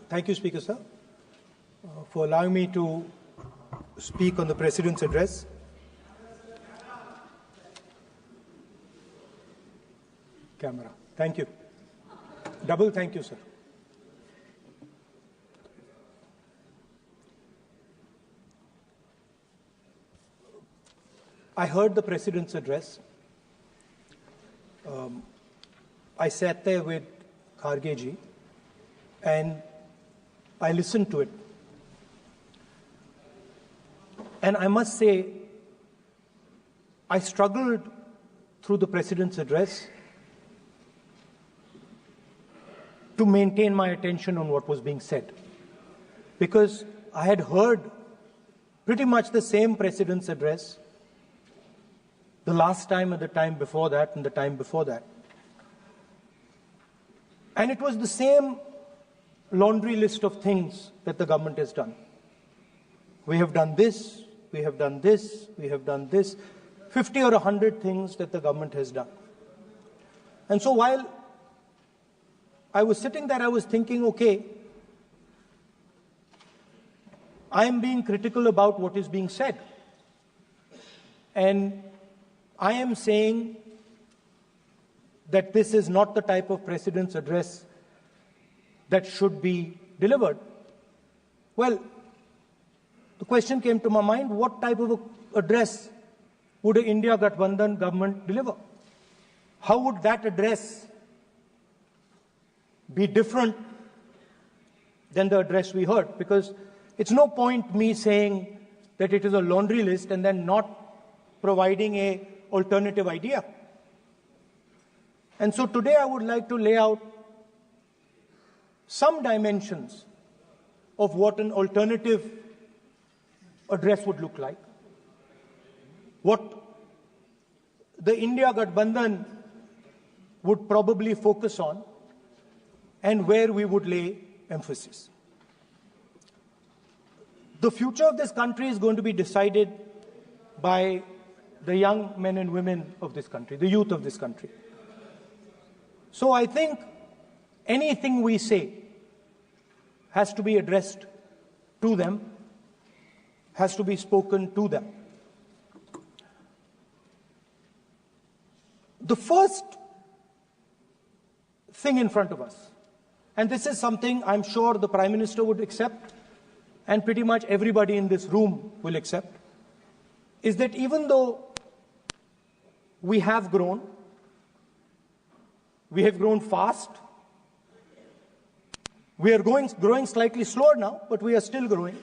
Thank you, Speaker Sir, for allowing me to speak on the President's address. Camera. Thank you. Double thank you, sir. I heard the President's address. I sat there with Kharge ji and I listened to it. And I must say, I struggled through the President's address to maintain my attention on what was being said, because I had heard pretty much the same President's address the last time and the time before that and the time before that. And it was the same laundry list of things that the government has done. We have done this, we have done this, we have done this, 50 or 100 things that the government has done. And so while I was sitting there, I was thinking, okay, I am being critical about what is being said. And I am saying that this is not the type of President's address that should be delivered. Well, the question came to my mind, what type of address would an India Gathbandhan government deliver? How would that address be different than the address we heard? Because it's no point me saying that it is a laundry list and then not providing an alternative idea. And so today I would like to lay out some dimensions of what an alternative address would look like, what the India Gathbandhan would probably focus on, and where we would lay emphasis. The future of this country is going to be decided by the young men and women of this country, the youth of this country. So I think anything we say has to be addressed to them, has to be spoken to them. The first thing in front of us, and this is something I'm sure the Prime Minister would accept and pretty much everybody in this room will accept, is that even though we have grown fast, we are growing slightly slower now, but we are still growing.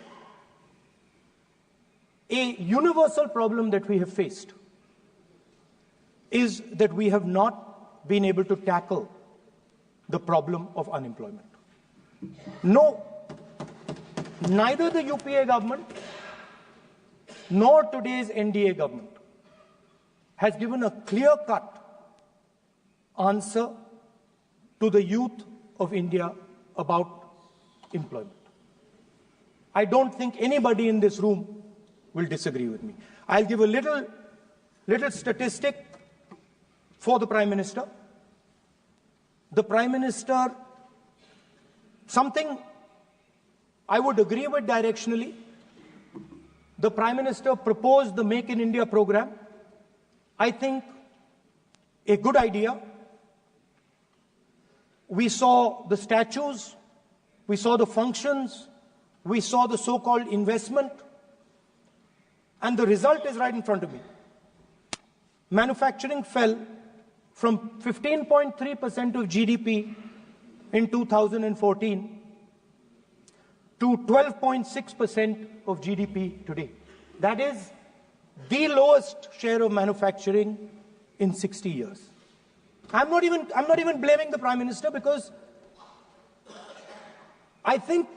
A universal problem that we have faced is that we have not been able to tackle the problem of unemployment. No, neither the UPA government nor today's NDA government has given a clear-cut answer to the youth of India about employment. I don't think anybody in this room will disagree with me. I'll give a little statistic for the Prime Minister. The Prime Minister, something I would agree with directionally. The Prime Minister proposed the Make in India program. I think a good idea. We saw the statues, we saw the functions, we saw the so-called investment, and the result is right in front of me. Manufacturing fell from 15.3% of GDP in 2014 to 12.6% of GDP today. That is the lowest share of manufacturing in 60 years. I'm not even blaming the Prime Minister, because I think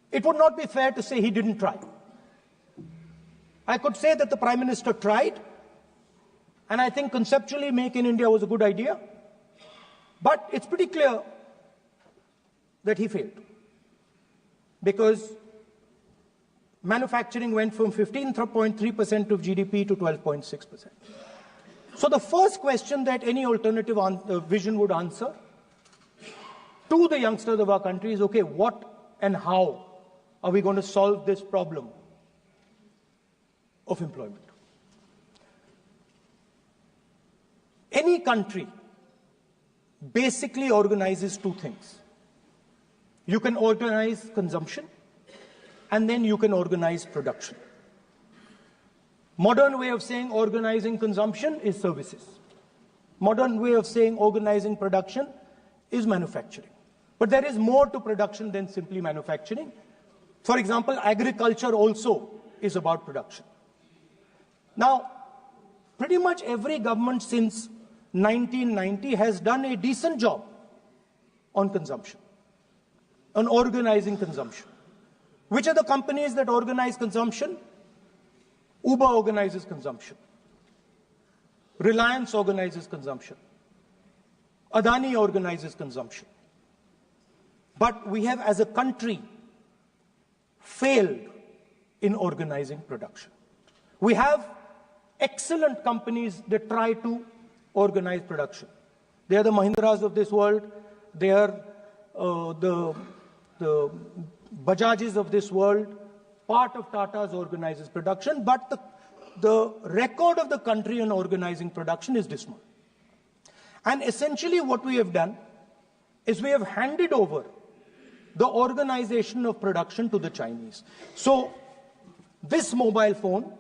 it would not be fair to say he didn't try. I could say that the Prime Minister tried, and I think conceptually Make in India was a good idea, but it's pretty clear that he failed, because manufacturing went from 15.3% of GDP to 12.6%. So the first question that any alternative vision would answer to the youngsters of our country is, okay, what and how are we going to solve this problem of employment? Any country basically organizes two things. You can organize consumption, and then you can organize production. Modern way of saying organizing consumption is services. Modern way of saying organizing production is manufacturing. But there is more to production than simply manufacturing. For example, agriculture also is about production. Now, pretty much every government since 1990 has done a decent job on consumption, on organizing consumption. Which are the companies that organize consumption? Uber organizes consumption. Reliance organizes consumption. Adani organizes consumption. But we have, as a country, failed in organizing production. We have excellent companies that try to organize production. They are the Mahindras of this world. They are the Bajajs of this world. Part of Tata's organizes production, but the record of the country in organizing production is dismal. And essentially what we have done is we have handed over the organization of production to the Chinese. So this mobile phone,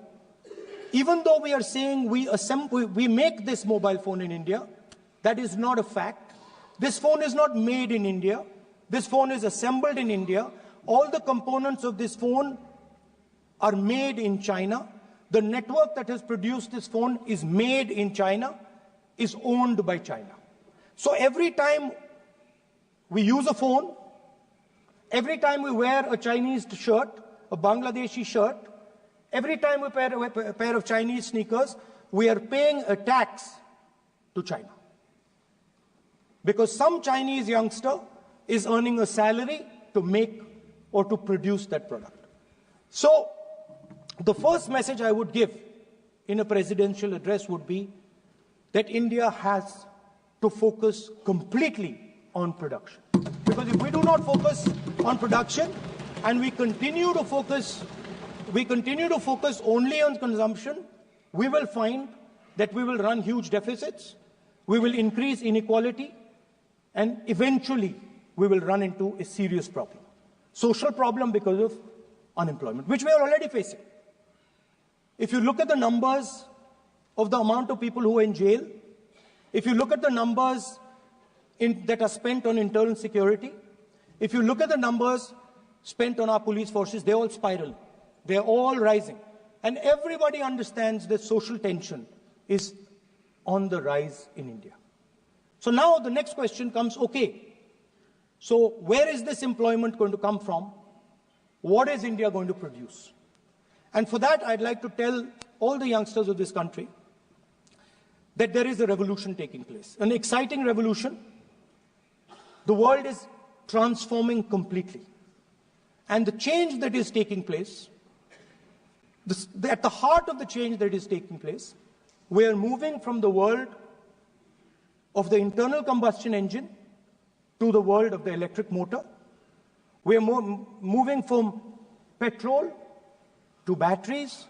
even though we are saying we make this mobile phone in India, that is not a fact. This phone is not made in India. This phone is assembled in India. All the components of this phone are made in China. The network that has produced this phone is made in China, is owned by China. So every time we use a phone, every time we wear a Chinese shirt, a Bangladeshi shirt, every time we wear a pair of Chinese sneakers, we are paying a tax to China. Because some Chinese youngster is earning a salary to make or to produce that product. So the first message I would give in a presidential address would be that India has to focus completely on production. Because if we do not focus on production and we continue to focus only on consumption, we will find that we will run huge deficits, we will increase inequality, and eventually we will run into a serious problem. Social problem because of unemployment, which we are already facing. If you look at the numbers of the amount of people who are in jail, if you look at the numbers that are spent on internal security, if you look at the numbers spent on our police forces, they're all spiraling. They're all rising. And everybody understands that social tension is on the rise in India. So now the next question comes, okay, so where is this employment going to come from? What is India going to produce? And for that, I'd like to tell all the youngsters of this country that there is a revolution taking place, an exciting revolution. The world is transforming completely. And the change that is taking place, at the heart of the change that is taking place, we are moving from the world of the internal combustion engine to the world of the electric motor. We are moving from petrol to batteries.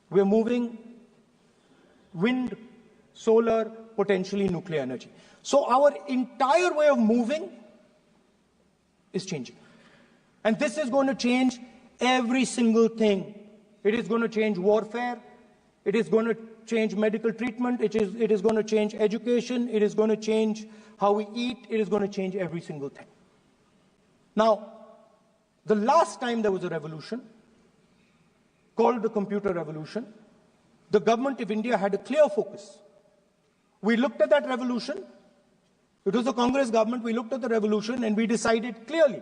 We are moving wind, solar, potentially nuclear energy. So our entire way of moving is changing. And this is going to change every single thing. It is going to change warfare. It is going to change medical treatment. It is going to change education. It is going to change how we eat. It is going to change every single thing. Now, the last time there was a revolution called the computer revolution, the government of India had a clear focus. We looked at that revolution. It was a Congress government. We looked at the revolution and we decided clearly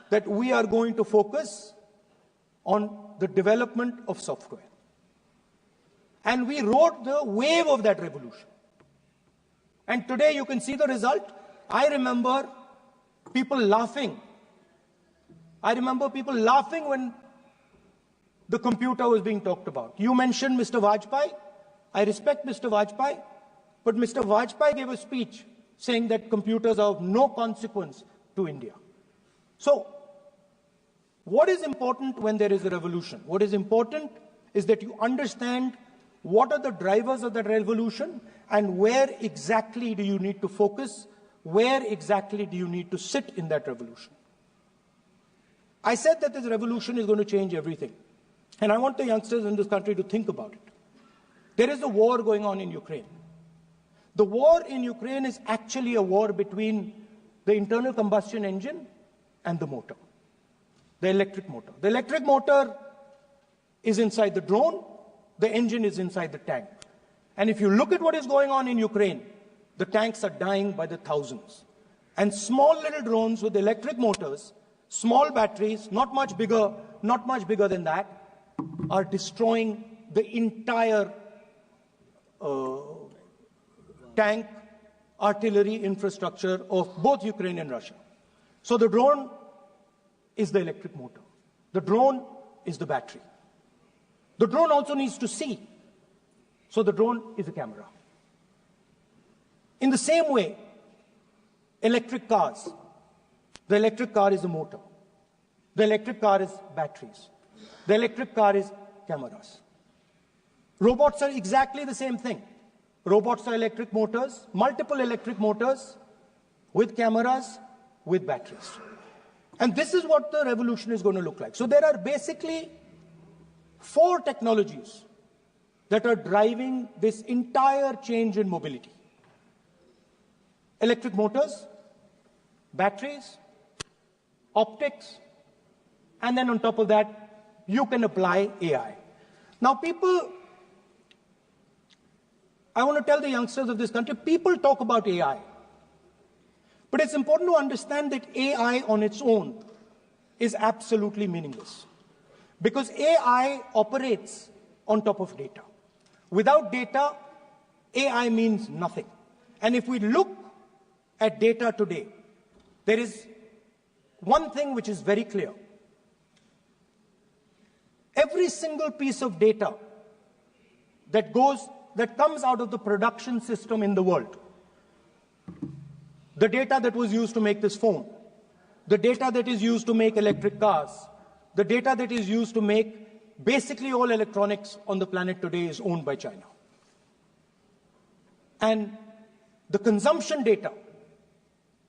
that we are going to focus on the development of software. And we rode the wave of that revolution. And today you can see the result. I remember people laughing. I remember people laughing when the computer was being talked about. You mentioned Mr. Vajpayee. I respect Mr. Vajpayee, but Mr. Vajpayee gave a speech saying that computers are of no consequence to India. So, what is important when there is a revolution? What is important is that you understand what are the drivers of that revolution and where exactly do you need to focus, where exactly do you need to sit in that revolution. I said that this revolution is going to change everything. And I want the youngsters in this country to think about it. There is a war going on in Ukraine. The war in Ukraine is actually a war between the internal combustion engine and the motor, the electric motor. The electric motor is inside the drone, the engine is inside the tank. And if you look at what is going on in Ukraine, the tanks are dying by the thousands. And small little drones with electric motors, small batteries, not much bigger than that, are destroying the entire tank artillery infrastructure of both Ukraine and Russia. So the drone is the electric motor. The drone is the battery. The drone also needs to see. So the drone is a camera. In the same way, electric cars. The electric car is a motor. The electric car is batteries. The electric car is cameras. Robots are exactly the same thing. Robots are electric motors, multiple electric motors with cameras, with batteries. And this is what the revolution is going to look like. So there are basically 4 technologies that are driving this entire change in mobility. Electric motors, batteries, optics, and then on top of that, you can apply AI. Now I want to tell the youngsters of this country, people talk about AI. But it's important to understand that AI on its own is absolutely meaningless. Because AI operates on top of data. Without data, AI means nothing. And if we look at data today, there is one thing which is very clear. Every single piece of data that comes out of the production system in the world, the data that was used to make this phone, the data that is used to make electric cars, the data that is used to make basically all electronics on the planet today is owned by China. And the consumption data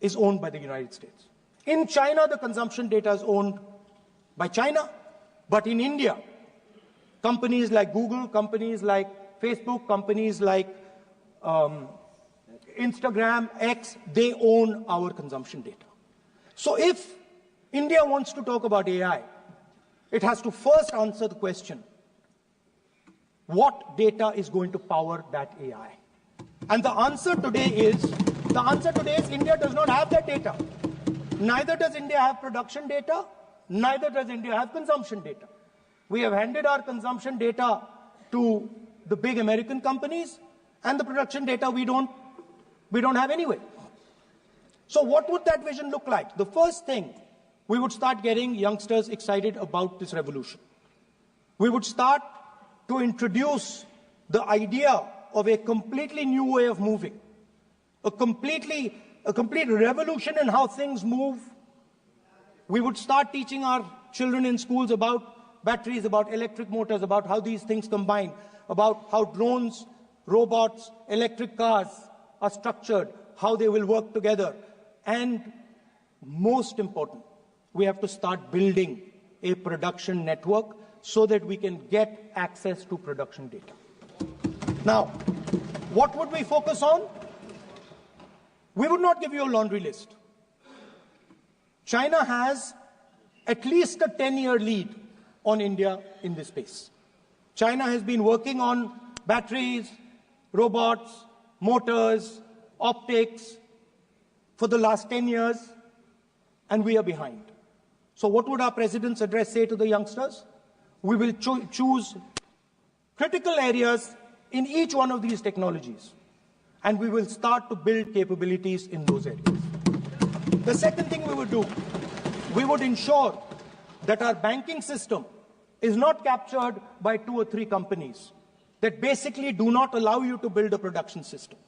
is owned by the United States. In China, the consumption data is owned by China, but in India, companies like Google, companies like Facebook, companies like Instagram, X, they own our consumption data. So if India wants to talk about AI, it has to first answer the question, what data is going to power that AI? And the answer today is India does not have that data. Neither does India have production data, neither does India have consumption data. We have handed our consumption data to the big American companies, and the production data we don't have anyway. So what would that vision look like? The first thing, we would start getting youngsters excited about this revolution. We would start to introduce the idea of a completely new way of moving, a complete revolution in how things move. We would start teaching our children in schools about batteries, about electric motors, about how these things combine, about how drones, robots, electric cars are structured, how they will work together. And most important, we have to start building a production network so that we can get access to production data. Now, what would we focus on? We would not give you a laundry list. China has at least a 10-year lead on India in this space. China has been working on batteries, robots, motors, optics for the last 10 years, and we are behind. So what would our president's address say to the youngsters? We will choose critical areas in each one of these technologies, and we will start to build capabilities in those areas. The second thing we would do, we would ensure that our banking system is not captured by 2 or 3 companies that basically do not allow you to build a production system.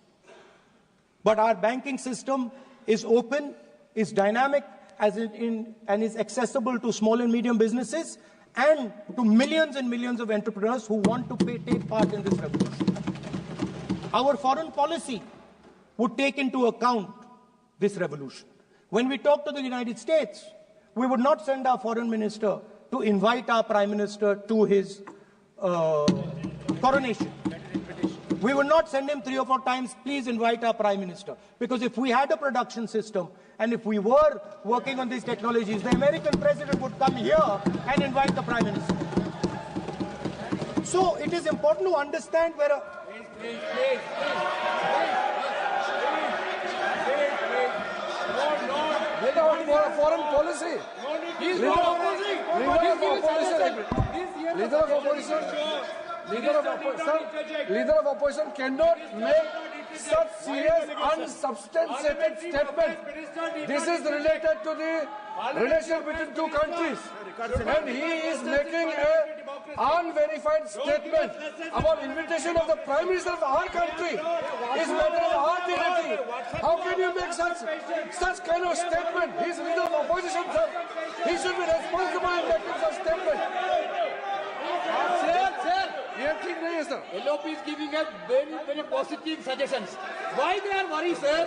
But our banking system is open, is dynamic, and is accessible to small and medium businesses and to millions and millions of entrepreneurs who want to take part in this revolution. Our foreign policy would take into account this revolution. When we talk to the United States, we would not send our foreign minister to invite our prime minister to his coronation. We would not send him 3 or 4 times, please invite our prime minister. Because if we had a production system and if we were working on these technologies, the American president would come here and invite the prime minister. So it is important to understand where a... Without foreign policy. Leader of opposition cannot make such serious, unsubstantiated statement. This is related to the relation between 2 countries. And he is making an unverified statement about invitation of the Prime Minister of our country. Is matter of our dignity. How can you make such kind of statement? He is leader of opposition, sir. He should be responsible in making such statement. Sir. LOP is giving us very, very positive suggestions. Why they are worried, sir?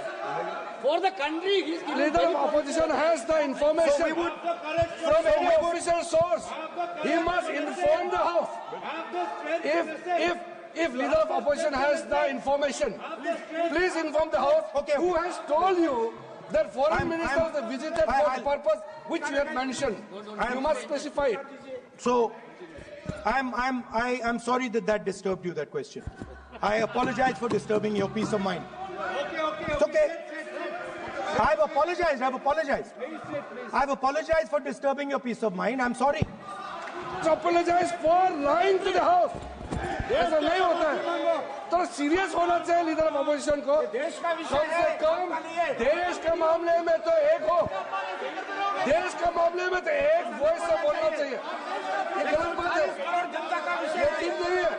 For the country, he is giving... Leader of opposition has the information from any official source. He must inform the House. If leader of opposition has the information, please inform the House. Okay. Who has told you that foreign ministers visited for the purpose which you have mentioned? You must specify it. So, I'm sorry that disturbed you, that question. I apologize for disturbing your peace of mind. It's okay. I've apologized. I've apologized for disturbing your peace of mind. I'm sorry. Apologize for lying to the House. ऐसा नहीं होता है. तो serious होना चाहिए leader of opposition को. कम से कम देश के मामले में तो एक हो. देश के मामले में तो एक वॉइस से बोलना चाहिए. ये गलत बात है. ये ठीक नहीं है.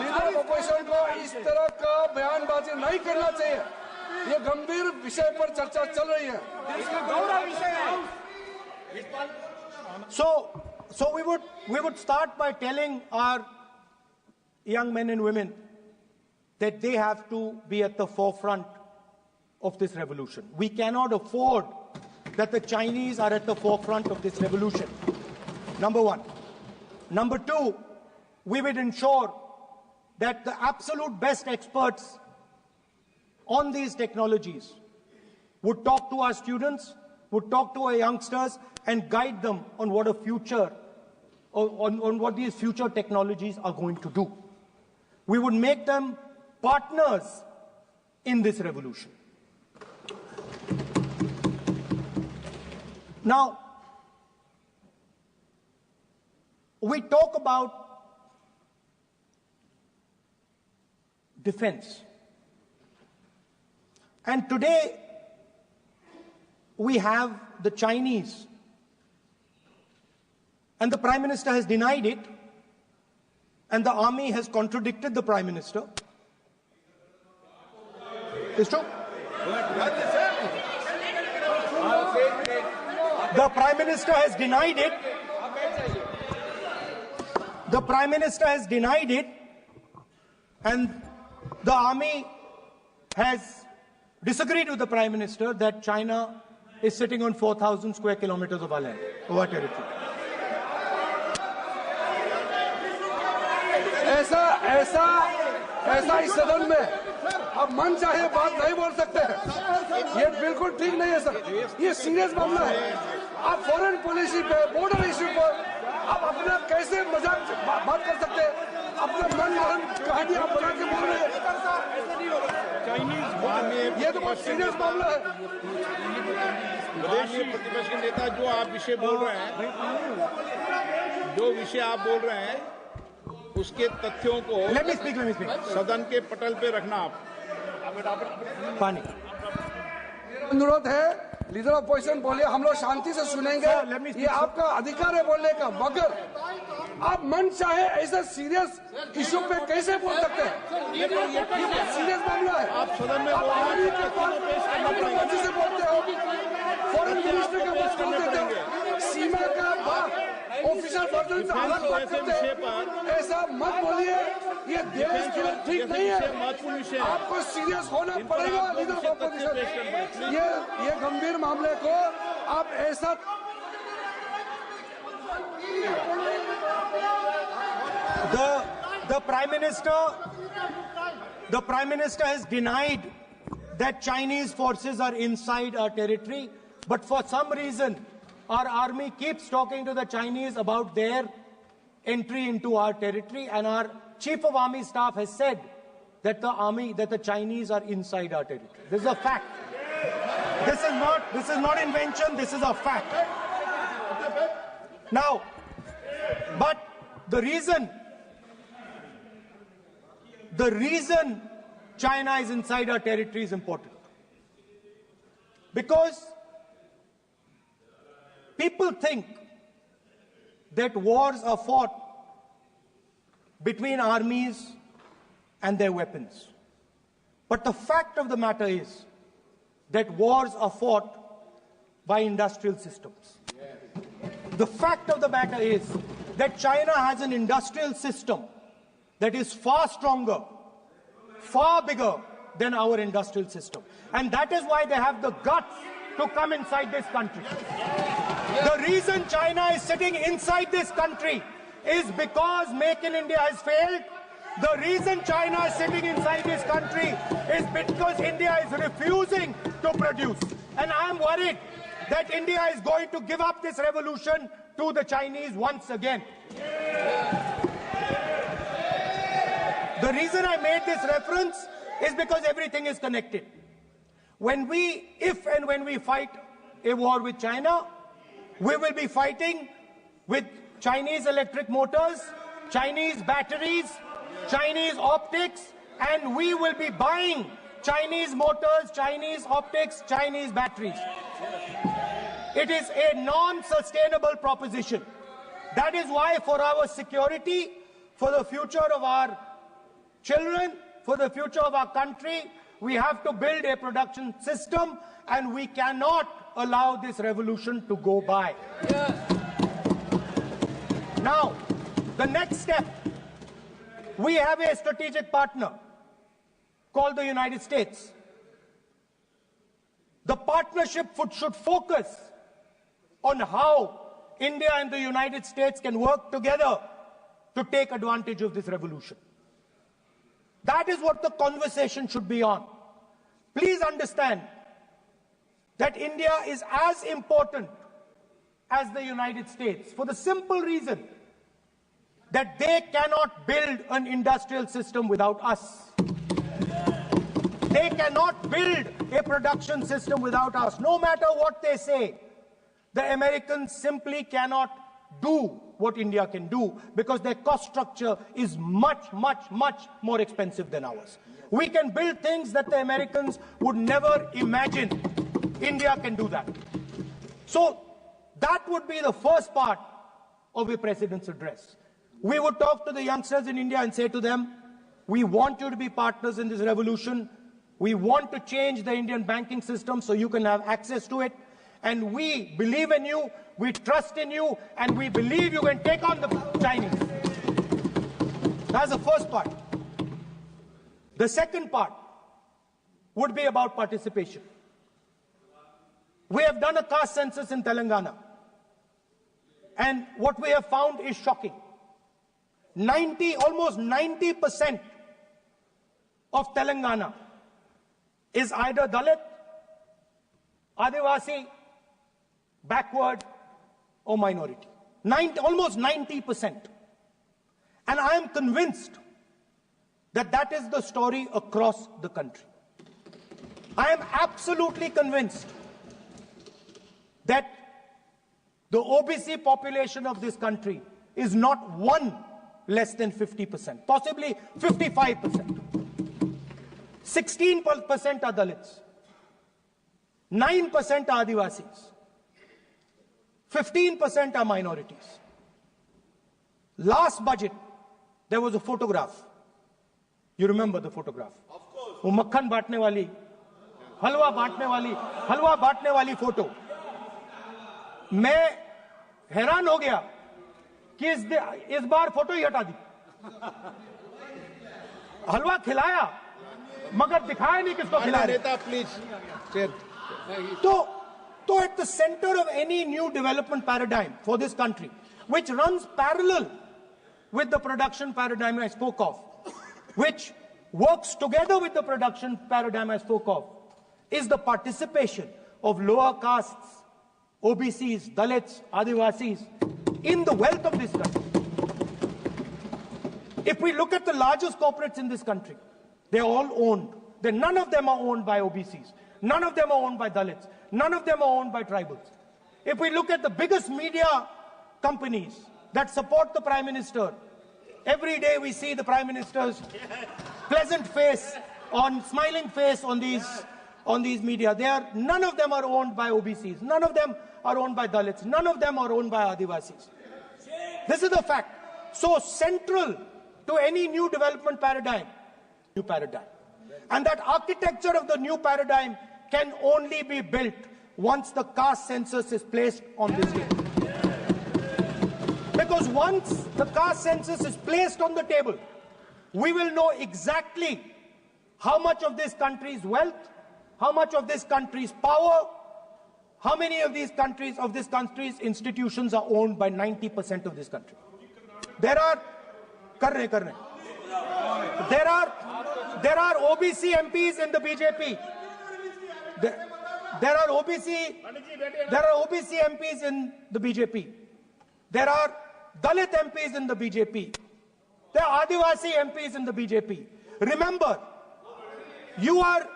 लीडर ऑफ अपोजिशन को इस तरह का बयानबाजी नहीं करना चाहिए. ये गंभीर विषय पर चर्चा चल रही है. So we would start by telling our young men and women that they have to be at the forefront of this revolution. We cannot afford that the Chinese are at the forefront of this revolution. Number one. Number two, we would ensure that the absolute best experts on these technologies would talk to our students, would talk to our youngsters, and guide them on what a future, on what these future technologies are going to do. We would make them partners in this revolution. Now, we talk about defense. And today, we have the Chinese. And the Prime Minister has denied it. And the army has contradicted the Prime Minister. It's true. The Prime Minister has denied it. The Prime Minister has denied it. And the army has disagreed with the Prime Minister that China is sitting on 4,000 square kilometers of our land, of our territory. ऐसा इस सदन में अब मन चाहे बात नहीं बोल सकते हैं. ये बिल्कुल ठीक नहीं है सर. ये सीरियस मामला है. आप फॉरेन पॉलिसी पे, बॉर्डर इश्यू पर आप अपना कैसे मजाक बात कर सकते हैं? अपना मन कहानी आप बना के बोल रहे हैं. ये तो बहुत सीरियस मामला है. विदेशी प्रतिपक्ष के नेता जो आप विषय बोल रहे हैं, जो विषय आप बोल रहे हैं, उसके तथ्यों को Let me speak. सदन के पटल पे रखना. आप पानी. अनुरोध है लीडर ऑफ अपोजिशन बोलिए, हम लोग शांति से सुनेंगे. ये आपका अधिकार है बोलने का, मगर आप मन चाहे ऐसा सीरियस इशू पे कैसे बोल सकते हैं? सीरियस मामला है। आप सदन में बोल रहे हैं, पेश करना पड़ेगा। से बोलते हो, फॉरेन मिनिस्टर का बात बोल देते हो, सीमा का ऑफिसर वर्जन से अलग बात करते हैं। ऐसा मत बोलिए, ये देश के लिए ठीक नहीं है। आपको सीरियस होना पड़ेगा लीडर ऑफ ऑपोजिशन। ये गंभीर मामले को आप ऐसा The Prime Minister has denied that Chinese forces are inside our territory, but for some reason our army keeps talking to the Chinese about their entry into our territory, and our Chief of Army Staff has said that the Chinese are inside our territory. This is a fact. This is not invention, this is a fact. Now, but the reason China is inside our territory is important. Because people think that wars are fought between armies and their weapons. But the fact of the matter is that wars are fought by industrial systems. The fact of the matter is that China has an industrial system that is far stronger, far bigger than our industrial system. And that is why they have the guts to come inside this country. The reason China is sitting inside this country is because Make in India has failed. The reason China is sitting inside this country is because India is refusing to produce. And I am worried that India is going to give up this revolution to the Chinese once again. The reason I made this reference is because everything is connected. If and when we fight a war with China, we will be fighting with Chinese electric motors, Chinese batteries, Chinese optics, and we will be buying Chinese motors, Chinese optics, Chinese batteries. It is a non-sustainable proposition. That is why for our security, for the future of our children, for the future of our country, we have to build a production system, and we cannot allow this revolution to go by. Now, the next step, we have a strategic partner called the United States. The partnership should focus on how India and the United States can work together to take advantage of this revolution. That is what the conversation should be on. Please understand that India is as important as the United States for the simple reason that they cannot build an industrial system without us. They cannot build a production system without us. No matter what they say, the Americans simply cannot do what India can do because their cost structure is much, much, much more expensive than ours. We can build things that the Americans would never imagine. India can do that. So that would be the first part of a president's address. We would talk to the youngsters in India and say to them, we want you to be partners in this revolution. We want to change the Indian banking system so you can have access to it. And we believe in you, we trust in you, and we believe you can take on the Chinese. That's the first part. The second part would be about participation. We have done a caste census in Telangana. And what we have found is shocking. Almost 90% of Telangana is either Dalit, Adivasi, backward, or minority. Almost 90%. And I am convinced that that is the story across the country. I am absolutely convinced that the OBC population of this country is not one less than 50%, possibly 55%. 16% are Dalits, 9% are Adivasis, 15% are minorities. Last budget, there was a photograph. You remember the photograph? Of course. वो मक्खन बांटने वाली, हलवा बांटने वाली photo. मैं हैरान हो गया कि इस बार फोटो ही हटा दी. हलवा खिलाया मगर दिखाया नहीं किसको खिला रहे. प्लीज. तो at the center of any new development paradigm for this country, which runs parallel with the production paradigm I spoke of, which works together with the production paradigm I spoke of, is the participation of lower castes, OBCs, Dalits, Adivasis in the wealth of this country. If we look at the largest corporates in this country, they're all owned. None of them are owned by OBCs. None of them are owned by Dalits. None of them are owned by tribals. If we look at the biggest media companies that support the Prime Minister, every day we see the Prime Minister's pleasant face, smiling face on these media. None of them are owned by OBCs. None of them are owned by Dalits. None of them are owned by Adivasis. This is the fact. So central to any new development paradigm, new paradigm. And that architecture of the new paradigm can only be built once the caste census is placed on this table. Because once the caste census is placed on the table, we will know exactly how much of this country's wealth, how much of this country's power, how many of this country's institutions are owned by 90% of this country. There are OBC MPs in the BJP. There are OBC MPs in the BJP. There are Dalit MPs in the BJP. There are Adivasi MPs in the BJP. Remember, you are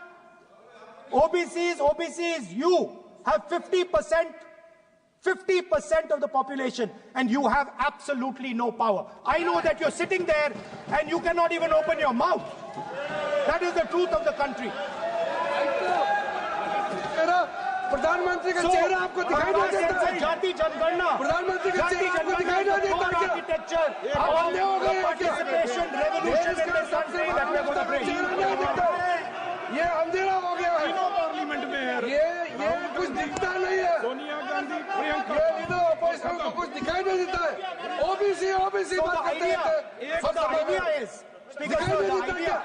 OBCs, you have 50% of the population and you have absolutely no power. I know that you're sitting there and you cannot even open your mouth. That is the truth of the country. प्रधानमंत्री का चेहरा आपको दिखाई नहीं देता है. जाति जनगणना, प्रधानमंत्री का चेहरा आपको दिखाई नहीं देता है. Architecture, participation, revolution in this country that we are going to bring. ये अंधेरा हो गया है. पार्लियामेंट में ये कुछ दिखता नहीं है. सोनिया गांधी, प्रियंका, ये लीडर ऑपोजिशन को कुछ दिखाई नहीं देता है. ओबीसी बात करते हैं. So the idea is, Speaker sir, the idea.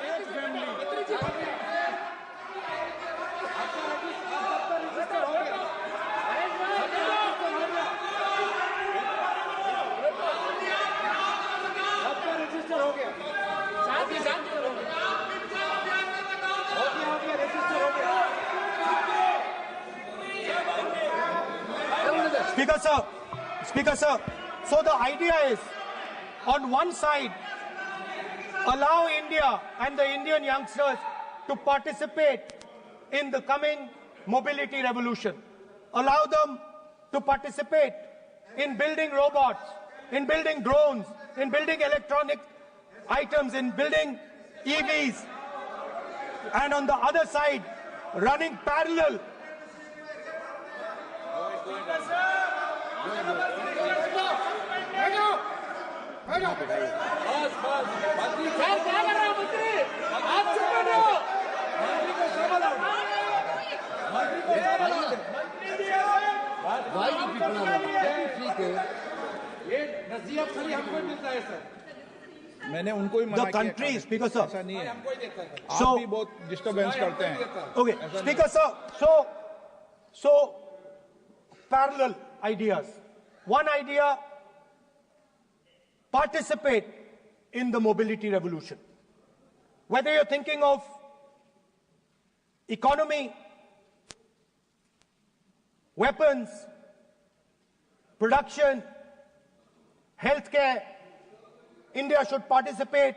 Speaker sir, so the idea is, on one side, allow India and the Indian youngsters to participate in the coming mobility revolution. Allow them to participate in building robots, in building drones, in building electronic items, in building EVs. And on the other side, running parallel. मैंने उनको ही मना किया. The country, Speaker sir. ऐसा नहीं है. आप भी बहुत डिस्टर्बेंस करते हैं. Okay, Speaker sir. So parallel ideas. One idea, participate in the mobility revolution. Whether you're thinking of economy, weapons, production, healthcare, India should participate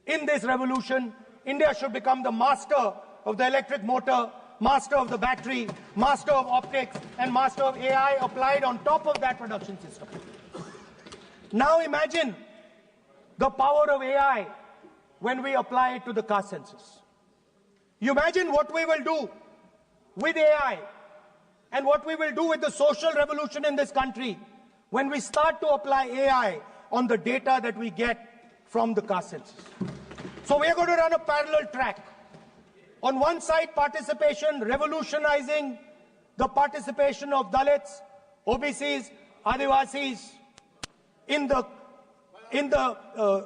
in this revolution. India should become the master of the electric motor, master of the battery, master of optics, and master of AI applied on top of that production system. Now imagine the power of AI when we apply it to the caste census. You imagine what we will do with AI and what we will do with the social revolution in this country when we start to apply AI on the data that we get from the caste census. So we're going to run a parallel track. On one side, participation, revolutionizing the participation of Dalits, OBCs, Adivasis in the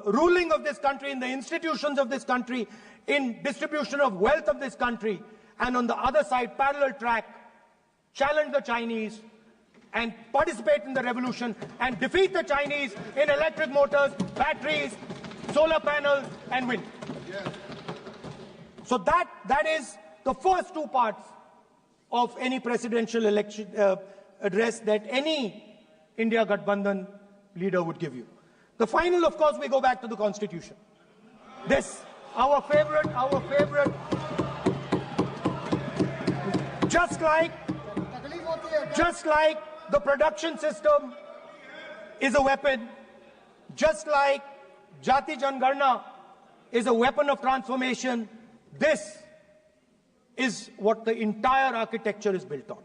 ruling of this country, in the institutions of this country, in distribution of wealth of this country. And on the other side, parallel track, challenge the Chinese and participate in the revolution and defeat the Chinese in electric motors, batteries, solar panels, and wind. Yes. So that is the first two parts of any presidential election address that any India Gathbandhan leader would give you. The final, of course, we go back to the Constitution. This, our favorite, just like the production system is a weapon, just like Jati Jangarna is a weapon of transformation, this is what the entire architecture is built on.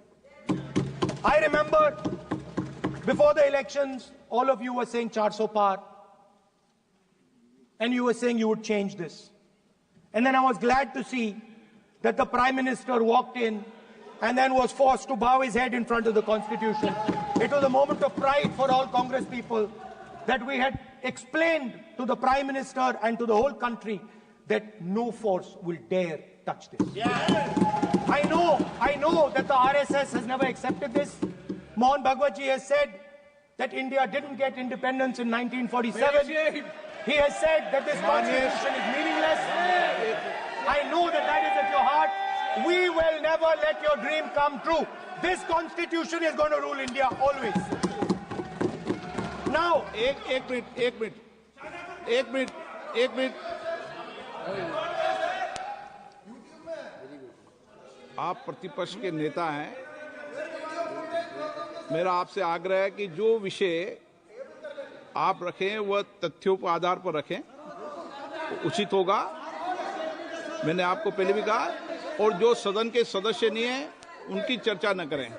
I remember before the elections, all of you were saying 400 par, and you were saying you would change this. And then I was glad to see that the Prime Minister walked in and then was forced to bow his head in front of the Constitution. It was a moment of pride for all Congress people that we had explained to the Prime Minister and to the whole country that no force will dare touch this. Yeah. I know that the RSS has never accepted this. Mohan Bhagwatji has said that India didn't get independence in 1947. He has said that this constitution is meaningless. I know that that is at your heart. We will never let your dream come true. This constitution is going to rule India always. Now, एक minute आप प्रतिपक्ष के नेता हैं, मेरा आपसे आग्रह है कि जो विषय आप रखें वह तथ्यों पर आधार पर रखें, उचित होगा। मैंने आपको पहले भी कहा, और जो सदन के सदस्य नहीं हैं उनकी चर्चा न करें।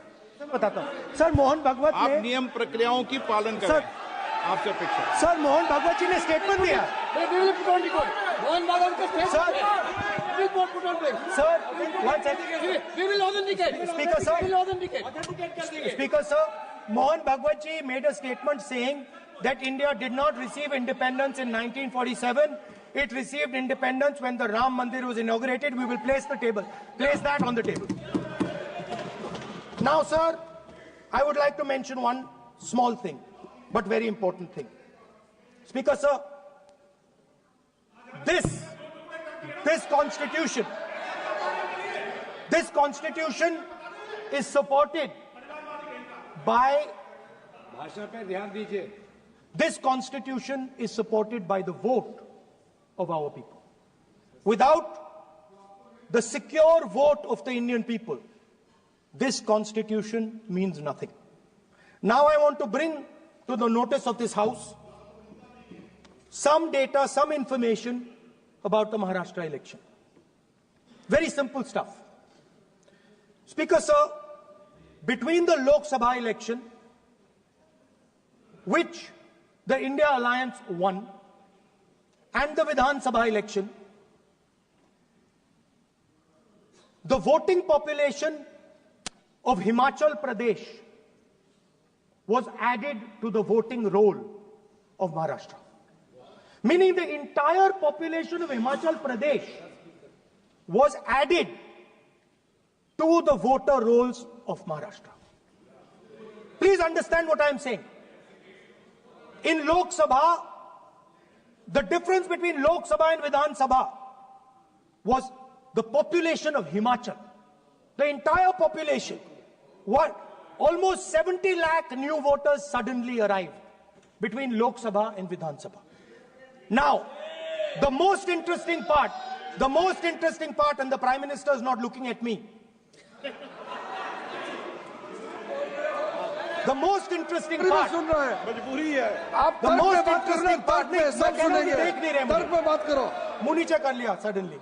बताता हूं सर, मोहन भागवत आप नियम प्रक्रियाओं की पालन करें, आपसे अपेक्षा। सर, मोहन भागवत जी ने स्टेटमेंट दिया। मोहन भागवत का statement Sir, one second. We will authenticate. Speaker, sir. We will authenticate. Speaker, sir. Mohan Bhagwat ji made a statement saying that India did not receive independence in 1947. It received independence when the Ram Mandir was inaugurated. We will place that on the table. Now, sir, I would like to mention one small thing, but very important thing. Speaker, sir, this constitution is supported by this constitution is supported by the vote of our people. Without the secure vote of the Indian people, this constitution means nothing. Now I want to bring to the notice of this House some data, some information about the Maharashtra election. Very simple stuff. Speaker, sir, between the Lok Sabha election, which the India Alliance won, and the Vidhan Sabha election, the voting population of Himachal Pradesh was added to the voting roll of Maharashtra. Meaning the entire population of Himachal Pradesh was added to the voter rolls of Maharashtra. Please understand what I am saying. In Lok Sabha, the difference between Lok Sabha and Vidhan Sabha was the population of Himachal. The entire population. Almost 70 lakh new voters suddenly arrived between Lok Sabha and Vidhan Sabha. Now, the most interesting part, and the Prime Minister is not looking at me. The most interesting part, suddenly.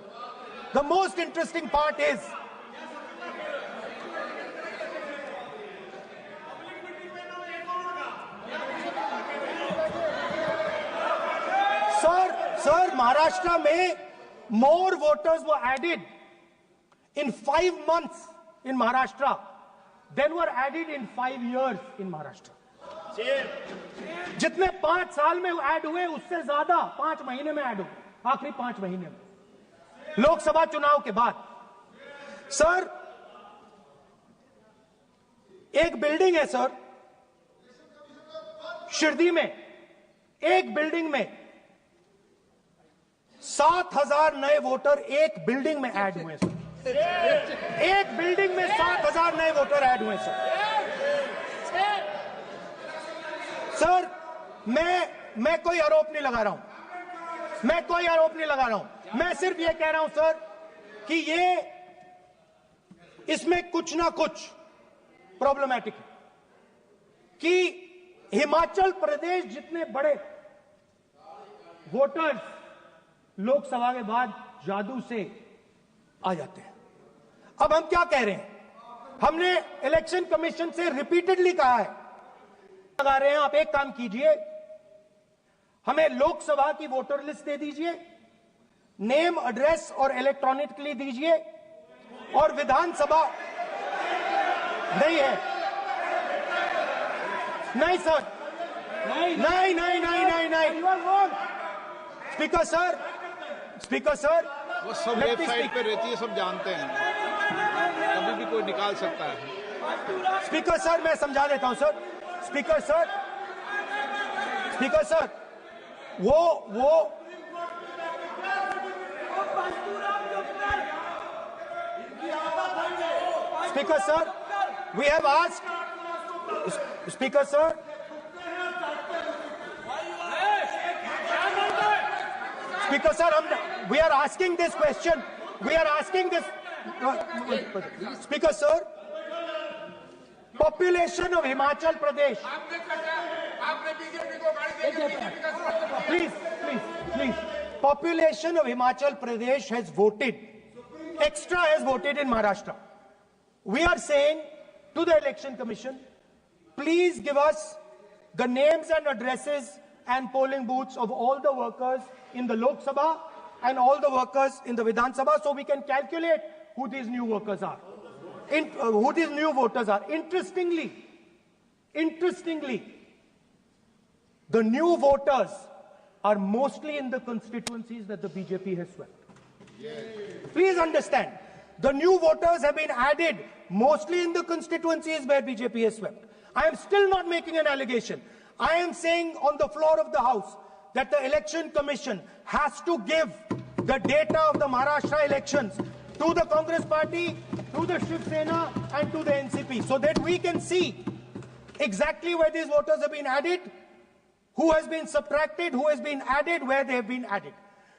The most interesting part is Sir, Maharashtra में more voters were added in 5 months in Maharashtra than were added in 5 years in Maharashtra. जितने 5 साल में add हुए उससे ज्यादा 5 महीने में add हुए, आखिरी 5 महीने में लोकसभा चुनाव के बाद। सर, एक बिल्डिंग है सर शिरडी में, एक बिल्डिंग में 7,000 नए वोटर एक बिल्डिंग में ऐड हुए सर। एक बिल्डिंग में 7,000 नए वोटर ऐड हुए सर। सर, मैं कोई आरोप नहीं लगा रहा हूं, मैं कोई आरोप नहीं लगा रहा हूं, मैं सिर्फ ये कह रहा हूं सर कि ये इसमें कुछ ना कुछ प्रॉब्लमैटिक है कि हिमाचल प्रदेश जितने बड़े वोटर्स लोकसभा के बाद जादू से आ जाते हैं। अब हम क्या कह रहे हैं, हमने इलेक्शन कमीशन से रिपीटेडली कहा है, लगा रहे हैं, आप एक काम कीजिए, हमें लोकसभा की वोटर लिस्ट दे दीजिए, नेम एड्रेस और इलेक्ट्रॉनिकली दीजिए, और विधानसभा नहीं है, नहीं सर, नहीं नहीं नहीं नहीं नहीं नहीं, स्पीकर सर, स्पीकर सर, वो सब वेबसाइट पे रहती है, सब जानते हैं, कभी भी कोई निकाल सकता है। स्पीकर सर, मैं समझा देता हूं sir, speaker sir, speaker sir, वो speaker sir, we have asked, speaker sir, speaker sir, we are asking this question, we are asking this, speaker sir, population of Himachal Pradesh, please, population of Himachal Pradesh has voted, extra has voted in Maharashtra. We are saying to the Election Commission, please give us the names and addresses and polling booths of all the workers in the Lok Sabha and all the workers in the Vidhan Sabha, so we can calculate who these new workers are, who these new voters are. Interestingly, the new voters are mostly in the constituencies that the BJP has swept. Please understand, the new voters have been added mostly in the constituencies where BJP has swept. I am still not making an allegation. I am saying on the floor of the House that the Election Commission has to give the data of the Maharashtra elections to the Congress Party, to the Shiv Sena and to the NCP, so that we can see exactly where these voters have been added, who has been subtracted, who has been added, where they have been added.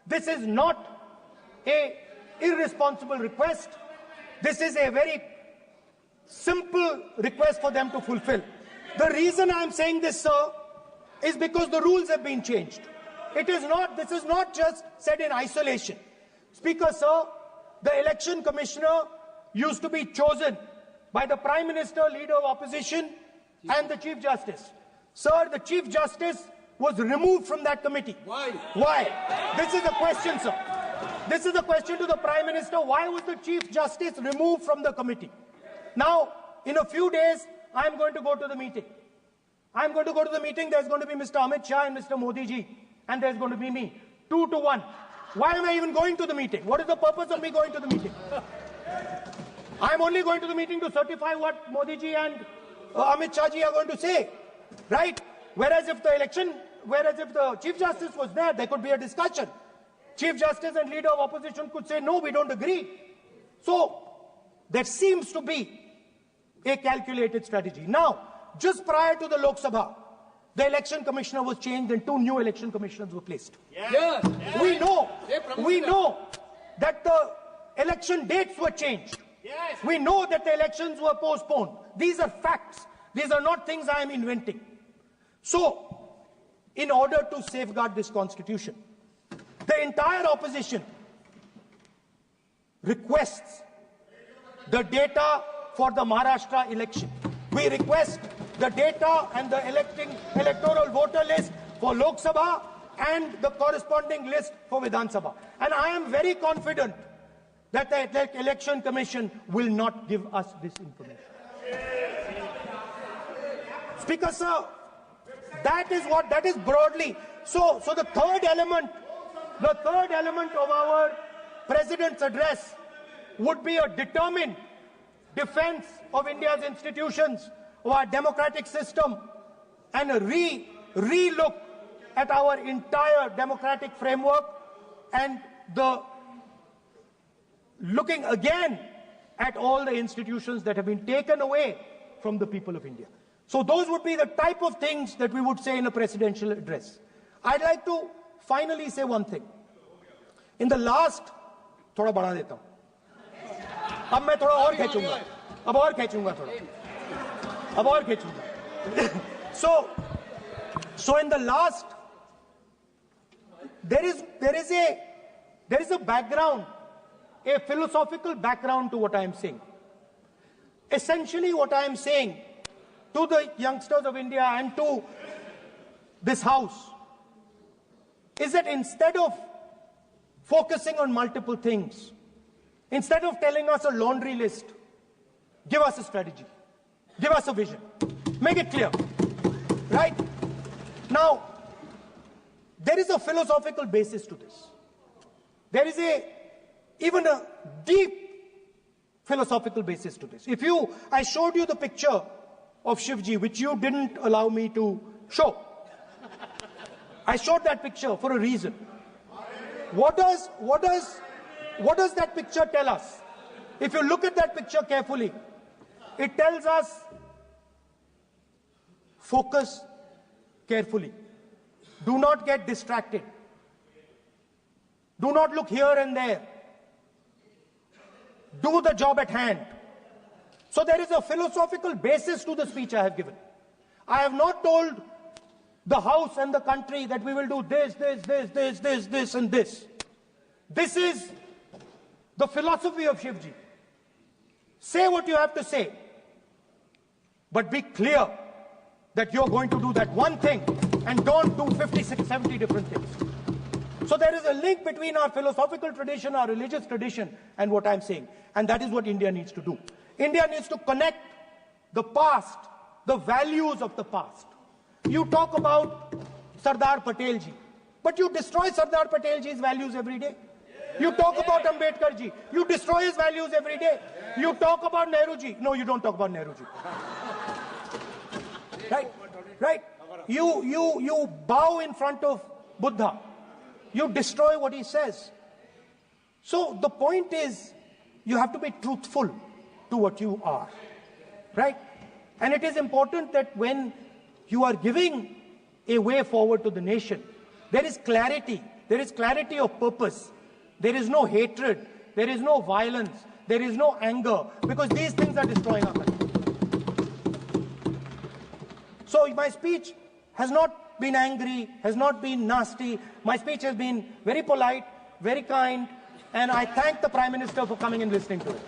This is not an irresponsible request. This is a very simple request for them to fulfill. The reason I am saying this, sir, is because the rules have been changed. This is not just said in isolation. Speaker, sir, the election commissioner used to be chosen by the Prime Minister, Leader of Opposition, and the Chief Justice. Sir, the Chief Justice was removed from that committee. Why? Why? This is the question, sir. This is the question to the Prime Minister. Why was the Chief Justice removed from the committee? Now, in a few days, I'm going to go to the meeting. I'm going to go to the meeting. There's going to be Mr. Amit Shah and Mr. Modi ji. And there's going to be me. 2 to 1. Why am I even going to the meeting? What is the purpose of me going to the meeting? I'm only going to the meeting to certify what Modi ji and Amit Shah ji are going to say. Right? Whereas if the Chief Justice was there could be a discussion. Chief Justice and Leader of Opposition could say, no, we don't agree. So, there seems to be a calculated strategy. Now, just prior to the Lok Sabha, the election commissioner was changed and 2 new election commissioners were placed. Yes. We know that the election dates were changed. Yes. We know that the elections were postponed. These are facts. These are not things I am inventing. So, in order to safeguard this constitution, the entire opposition requests the data for the Maharashtra election. We request the data and the electoral voter list for Lok Sabha and the corresponding list for Vidhan Sabha. And I am very confident that the Election Commission will not give us this information. Speaker sir, that is broadly. So the third element of our President's address would be a determined defense of India's institutions, of our democratic system, and a re-look at our entire democratic framework, and the looking again at all the institutions that have been taken away from the people of India. So those would be the type of things that we would say in a presidential address. I'd like to finally say one thing. In the last, थोड़ा बढ़ा देता हूं, अब मैं थोड़ा और खींचूंगा, अब और खींचूंगा थोड़ा, अब और खींचूंगा. So in the last, there is a background, a philosophical background to what I am saying. Essentially, what I am saying to the youngsters of India and to this House is that instead of focusing on multiple things, instead of telling us a laundry list, give us a strategy, give us a vision, make it clear, right? Now, there is a philosophical basis to this. There is even a deep philosophical basis to this. I showed you the picture of Shivji, which you didn't allow me to show. I showed that picture for a reason. What does that picture tell us? If you look at that picture carefully, it tells us focus carefully. Do not get distracted. Do not look here and there. Do the job at hand. So there is a philosophical basis to the speech I have given. I have not told the House and the country that we will do this, and this. This is the philosophy of Shivji. Say what you have to say, but be clear that you're going to do that one thing and don't do 50, 60, 70 different things. So there is a link between our philosophical tradition, our religious tradition, and what I'm saying. And that is what India needs to do. India needs to connect the past, the values of the past. You talk about Sardar Patel ji, but you destroy Sardar Patel ji's values every day. You talk about Ambedkar ji, you destroy his values every day. You talk about Nehru ji. No, you don't talk about Nehru ji. Right? You bow in front of Buddha. You destroy what he says. So the point is, you have to be truthful to what you are, right? And it is important that when you are giving a way forward to the nation, there is clarity of purpose. There is no hatred, there is no violence, there is no anger, because these things are destroying our country. So my speech has not been angry, has not been nasty. My speech has been very polite, very kind, and I thank the Prime Minister for coming and listening to it.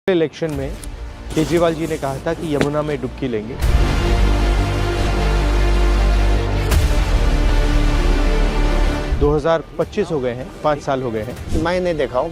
Election में केजरीवाल जी ने कहा था कि यमुना में डुबकी लेंगे। 2025 हो गए हैं, 5 साल हो गए हैं। मैं नहीं देखा हूं।